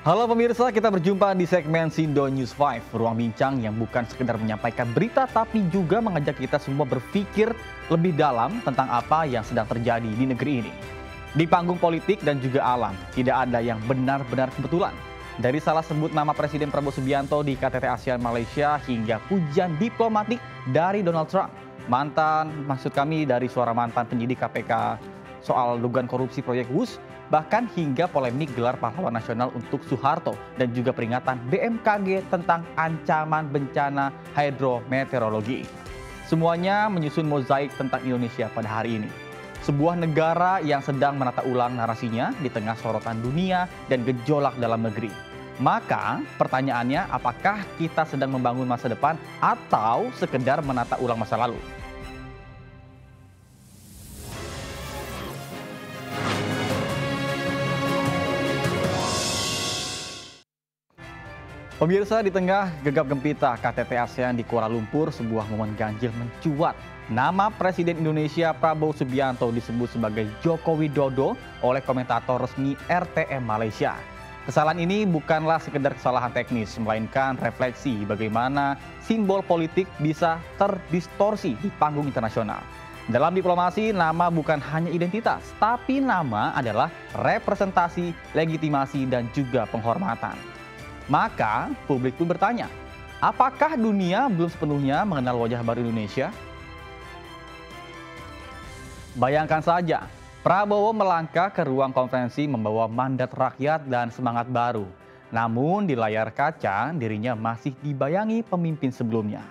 Halo pemirsa, kita berjumpa di segmen Sindo News 5, ruang bincang yang bukan sekedar menyampaikan berita tapi juga mengajak kita semua berpikir lebih dalam tentang apa yang sedang terjadi di negeri ini. Di panggung politik dan juga alam, tidak ada yang benar-benar kebetulan. Dari salah sebut nama Presiden Prabowo Subianto di KTT ASEAN Malaysia hingga pujian diplomatik dari Donald Trump. Maksud kami dari suara mantan penyidik KPK soal dugaan korupsi proyek WUS, bahkan hingga polemik gelar pahlawan nasional untuk Soeharto dan juga peringatan BMKG tentang ancaman bencana hidrometeorologi. Semuanya menyusun mozaik tentang Indonesia pada hari ini. Sebuah negara yang sedang menata ulang narasinya di tengah sorotan dunia dan gejolak dalam negeri. Maka pertanyaannya, apakah kita sedang membangun masa depan atau sekedar menata ulang masa lalu? Pemirsa, di tengah gegap gempita KTT ASEAN di Kuala Lumpur, sebuah momen ganjil mencuat. Nama Presiden Indonesia Prabowo Subianto disebut sebagai Joko Widodo oleh komentator resmi RTM Malaysia. Kesalahan ini bukanlah sekedar kesalahan teknis, melainkan refleksi bagaimana simbol politik bisa terdistorsi di panggung internasional. Dalam diplomasi, nama bukan hanya identitas, tapi nama adalah representasi, legitimasi, dan juga penghormatan. Maka publik pun bertanya, apakah dunia belum sepenuhnya mengenal wajah baru Indonesia? Bayangkan saja, Prabowo melangkah ke ruang konferensi membawa mandat rakyat dan semangat baru. Namun di layar kaca dirinya masih dibayangi pemimpin sebelumnya.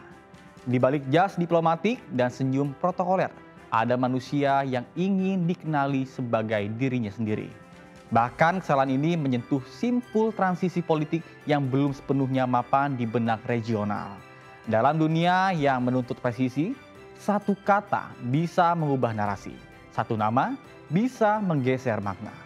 Di balik jas diplomatik dan senyum protokoler, ada manusia yang ingin dikenali sebagai dirinya sendiri. Bahkan kesalahan ini menyentuh simpul transisi politik yang belum sepenuhnya mapan di benak regional. Dalam dunia yang menuntut presisi, satu kata bisa mengubah narasi. Satu nama bisa menggeser makna.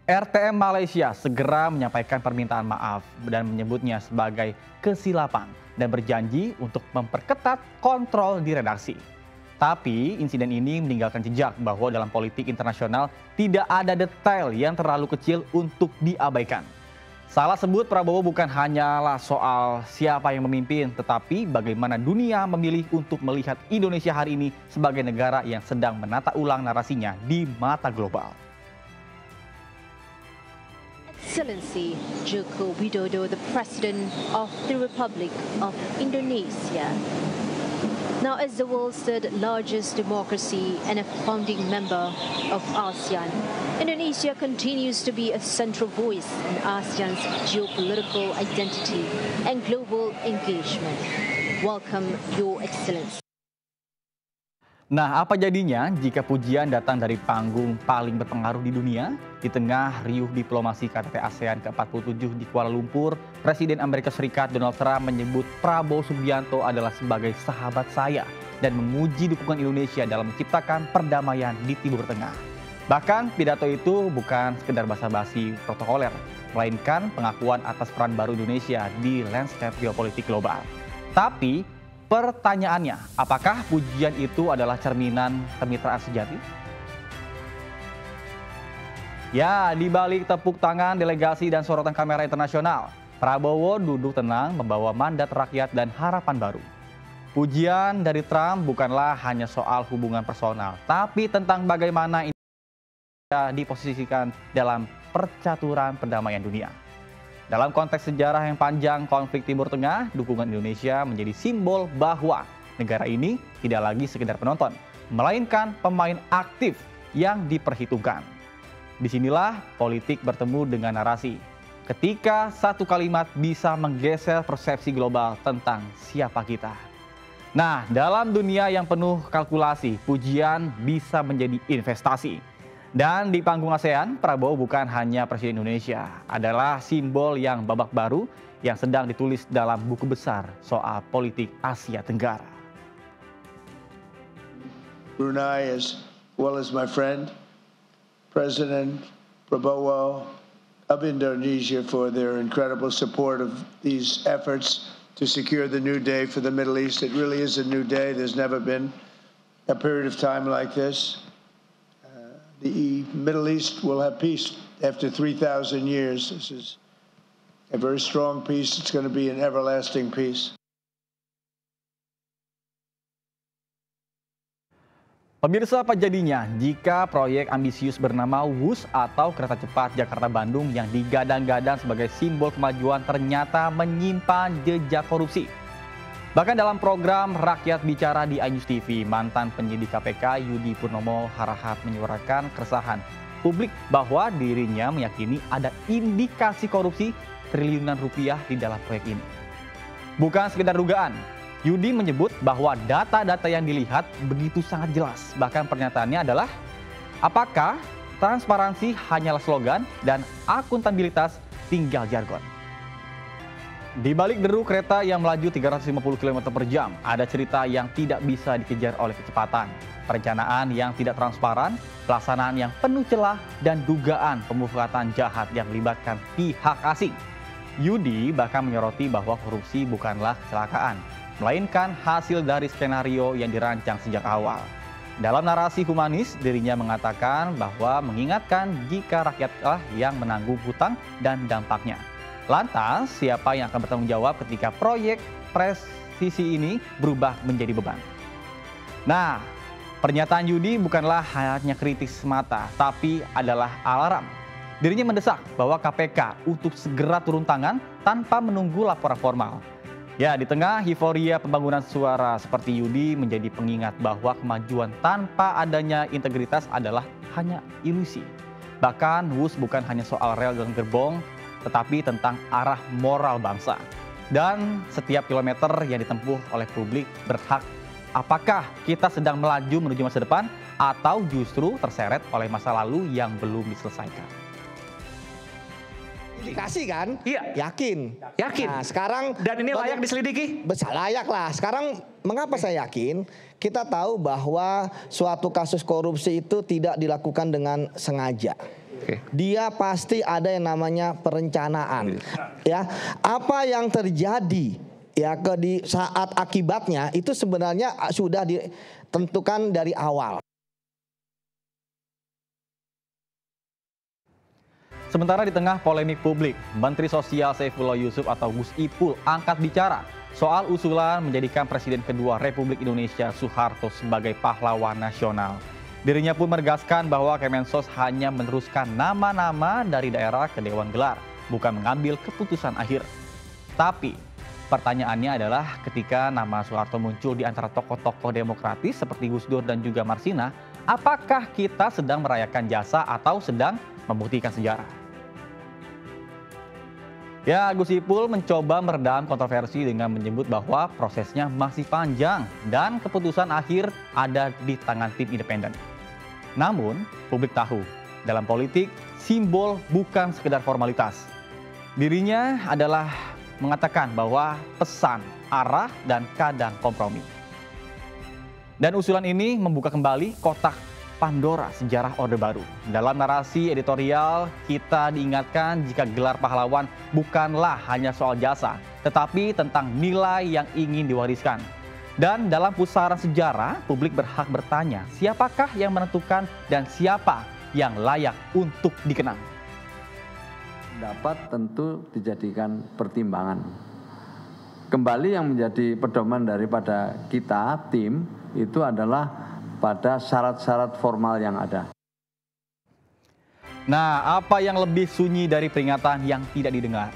RTM Malaysia segera menyampaikan permintaan maaf dan menyebutnya sebagai kesilapan dan berjanji untuk memperketat kontrol di redaksi. Tapi insiden ini meninggalkan jejak bahwa dalam politik internasional tidak ada detail yang terlalu kecil untuk diabaikan. Salah sebut Prabowo bukan hanyalah soal siapa yang memimpin, tetapi bagaimana dunia memilih untuk melihat Indonesia hari ini sebagai negara yang sedang menata ulang narasinya di mata global. Excellency Joko Widodo, the President of the Republic of Indonesia. Now, as the world's third largest democracy and a founding member of ASEAN, Indonesia continues to be a central voice in ASEAN's geopolitical identity and global engagement. Welcome, Your Excellency. Nah, apa jadinya jika pujian datang dari panggung paling berpengaruh di dunia? Di tengah riuh diplomasi KTT ASEAN ke-47 di Kuala Lumpur, Presiden Amerika Serikat Donald Trump menyebut Prabowo Subianto adalah sebagai sahabat saya dan memuji dukungan Indonesia dalam menciptakan perdamaian di Timur Tengah. Bahkan pidato itu bukan sekedar basa-basi protokoler, melainkan pengakuan atas peran baru Indonesia di landscape geopolitik global. Tapi pertanyaannya, apakah pujian itu adalah cerminan kemitraan sejati? Ya, di balik tepuk tangan delegasi dan sorotan kamera internasional, Prabowo duduk tenang membawa mandat rakyat dan harapan baru. Pujian dari Trump bukanlah hanya soal hubungan personal, tapi tentang bagaimana Indonesia diposisikan dalam percaturan perdamaian dunia. Dalam konteks sejarah yang panjang konflik Timur Tengah, dukungan Indonesia menjadi simbol bahwa negara ini tidak lagi sekedar penonton, melainkan pemain aktif yang diperhitungkan. Disinilah politik bertemu dengan narasi. Ketika satu kalimat bisa menggeser persepsi global tentang siapa kita. Nah, dalam dunia yang penuh kalkulasi, pujian bisa menjadi investasi. Dan di panggung ASEAN, Prabowo bukan hanya Presiden Indonesia, adalah simbol yang babak baru yang sedang ditulis dalam buku besar soal politik Asia Tenggara. Brunei, as well as my friend, President Prabowo of Indonesia, for their incredible support of these efforts to secure the new day for the Middle East. It really is a new day. There's never been a period of time like this. the Middle East will have peace after 3,000 years. This is a very strong peace. It's going to be an everlasting peace. Pemirsa, apa jadinya jika proyek ambisius bernama WUS atau Kereta Cepat Jakarta-Bandung yang digadang-gadang sebagai simbol kemajuan ternyata menyimpan jejak korupsi? Bahkan dalam program Rakyat Bicara di iNews TV, mantan penyidik KPK Yudi Purnomo Harahap menyuarakan keresahan publik bahwa dirinya meyakini ada indikasi korupsi triliunan rupiah di dalam proyek ini. Bukan sekedar dugaan, Yudi menyebut bahwa data-data yang dilihat begitu sangat jelas. Bahkan pernyataannya adalah, apakah transparansi hanyalah slogan dan akuntabilitas tinggal jargon? Di balik deru kereta yang melaju 350 km per jam, ada cerita yang tidak bisa dikejar oleh kecepatan, perencanaan yang tidak transparan, pelaksanaan yang penuh celah, dan dugaan pemufakatan jahat yang melibatkan pihak asing. Yudi bahkan menyoroti bahwa korupsi bukanlah kecelakaan, melainkan hasil dari skenario yang dirancang sejak awal. Dalam narasi humanis, dirinya mengatakan bahwa mengingatkan jika rakyatlah yang menanggung hutang dan dampaknya. Lantas, siapa yang akan bertanggung jawab ketika proyek presisi ini berubah menjadi beban? Nah, pernyataan Yudi bukanlah hanya kritis semata, tapi adalah alarm. Dirinya mendesak bahwa KPK untuk segera turun tangan tanpa menunggu laporan formal. Ya, di tengah euforia pembangunan suara seperti Yudi menjadi pengingat bahwa kemajuan tanpa adanya integritas adalah hanya ilusi. Bahkan WUS bukan hanya soal rel dan gerbong, tetapi tentang arah moral bangsa. Dan setiap kilometer yang ditempuh oleh publik berhak, apakah kita sedang melaju menuju masa depan atau justru terseret oleh masa lalu yang belum diselesaikan. Indikasi kan? Iya. Yakin. Yakin. Nah, sekarang Dan ini layak diselidiki? layak lah. Sekarang mengapa saya yakin? Kita tahu bahwa suatu kasus korupsi itu tidak dilakukan dengan sengaja. Dia pasti ada yang namanya perencanaan. Ya, apa yang terjadi ya di saat akibatnya itu sebenarnya sudah ditentukan dari awal. Sementara di tengah polemik publik, Menteri Sosial Saifullah Yusuf atau Gus Ipul angkat bicara soal usulan menjadikan Presiden kedua Republik Indonesia Soeharto sebagai pahlawan nasional. Dirinya pun menegaskan bahwa Kemensos hanya meneruskan nama-nama dari daerah ke Dewan Gelar, bukan mengambil keputusan akhir. Tapi pertanyaannya adalah ketika nama Soeharto muncul di antara tokoh-tokoh demokratis seperti Gus Dur dan juga Marsina, apakah kita sedang merayakan jasa atau sedang membuktikan sejarah? Ya, Gus Ipul mencoba meredam kontroversi dengan menyebut bahwa prosesnya masih panjang dan keputusan akhir ada di tangan tim independen. Namun, publik tahu, dalam politik, simbol bukan sekedar formalitas. Dirinya adalah mengatakan bahwa pesan, arah, dan kadang kompromi. Dan usulan ini membuka kembali kotak Pandora sejarah Orde Baru. Dalam narasi editorial, kita diingatkan jika gelar pahlawan bukanlah hanya soal jasa, tetapi tentang nilai yang ingin diwariskan. Dan dalam pusaran sejarah, publik berhak bertanya, siapakah yang menentukan dan siapa yang layak untuk dikenang? Dapat tentu dijadikan pertimbangan. Kembali yang menjadi pedoman daripada kita, tim, itu adalah pada syarat-syarat formal yang ada. Nah, apa yang lebih sunyi dari peringatan yang tidak didengar?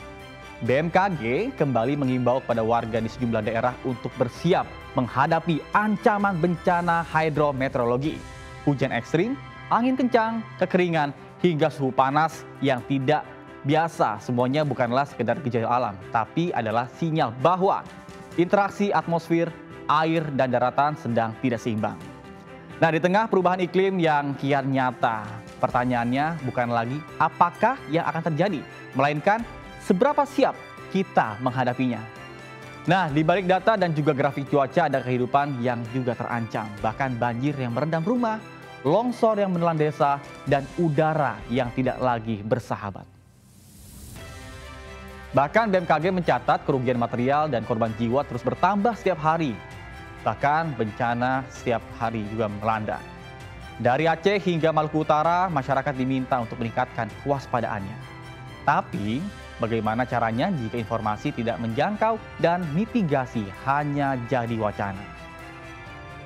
BMKG kembali mengimbau kepada warga di sejumlah daerah untuk bersiap menghadapi ancaman bencana hidrometeorologi. Hujan ekstrim, angin kencang, kekeringan, hingga suhu panas yang tidak biasa. Semuanya bukanlah sekedar gejala alam, tapi adalah sinyal bahwa interaksi atmosfer, air, dan daratan sedang tidak seimbang. Nah, di tengah perubahan iklim yang kian nyata, pertanyaannya bukan lagi apakah yang akan terjadi, melainkan seberapa siap kita menghadapinya. Nah, di balik data dan juga grafik cuaca ada kehidupan yang juga terancam, bahkan banjir yang merendam rumah, longsor yang menelan desa, dan udara yang tidak lagi bersahabat. Bahkan BMKG mencatat kerugian material dan korban jiwa terus bertambah setiap hari. Bahkan bencana setiap hari juga melanda. Dari Aceh hingga Maluku Utara, masyarakat diminta untuk meningkatkan kewaspadaannya. Tapi, bagaimana caranya jika informasi tidak menjangkau dan mitigasi hanya jadi wacana?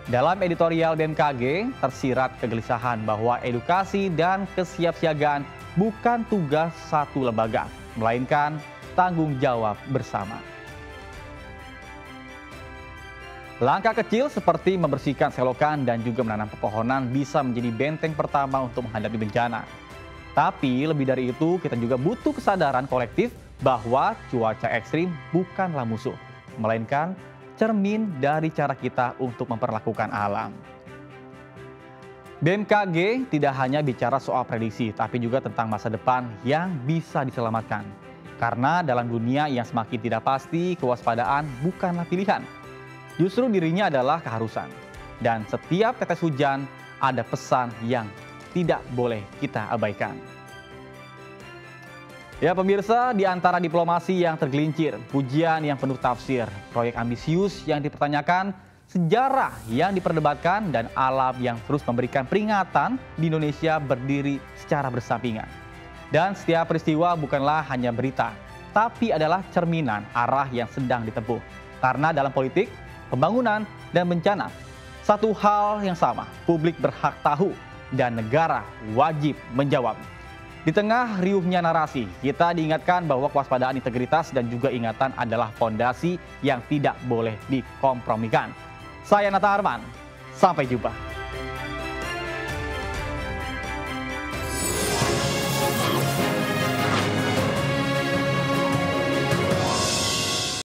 Dalam editorial BMKG, tersirat kegelisahan bahwa edukasi dan kesiapsiagaan bukan tugas satu lembaga, melainkan tanggung jawab bersama. Langkah kecil seperti membersihkan selokan dan juga menanam pepohonan bisa menjadi benteng pertama untuk menghadapi bencana. Tapi lebih dari itu, kita juga butuh kesadaran kolektif bahwa cuaca ekstrim bukanlah musuh, melainkan cermin dari cara kita untuk memperlakukan alam. BMKG tidak hanya bicara soal prediksi, tapi juga tentang masa depan yang bisa diselamatkan. Karena dalam dunia yang semakin tidak pasti, kewaspadaan bukanlah pilihan. Justru dirinya adalah keharusan. Dan setiap tetes hujan ada pesan yang tidak boleh kita abaikan. Ya pemirsa, di antara diplomasi yang tergelincir, pujian yang penuh tafsir, proyek ambisius yang dipertanyakan, sejarah yang diperdebatkan, dan alam yang terus memberikan peringatan di Indonesia berdiri secara bersampingan. Dan setiap peristiwa bukanlah hanya berita, tapi adalah cerminan arah yang sedang ditempuh. Karena dalam politik, pembangunan, dan bencana, satu hal yang sama, publik berhak tahu dan negara wajib menjawab. Di tengah riuhnya narasi, kita diingatkan bahwa kewaspadaan, integritas, dan juga ingatan adalah fondasi yang tidak boleh dikompromikan. Saya Nata Arman, sampai jumpa.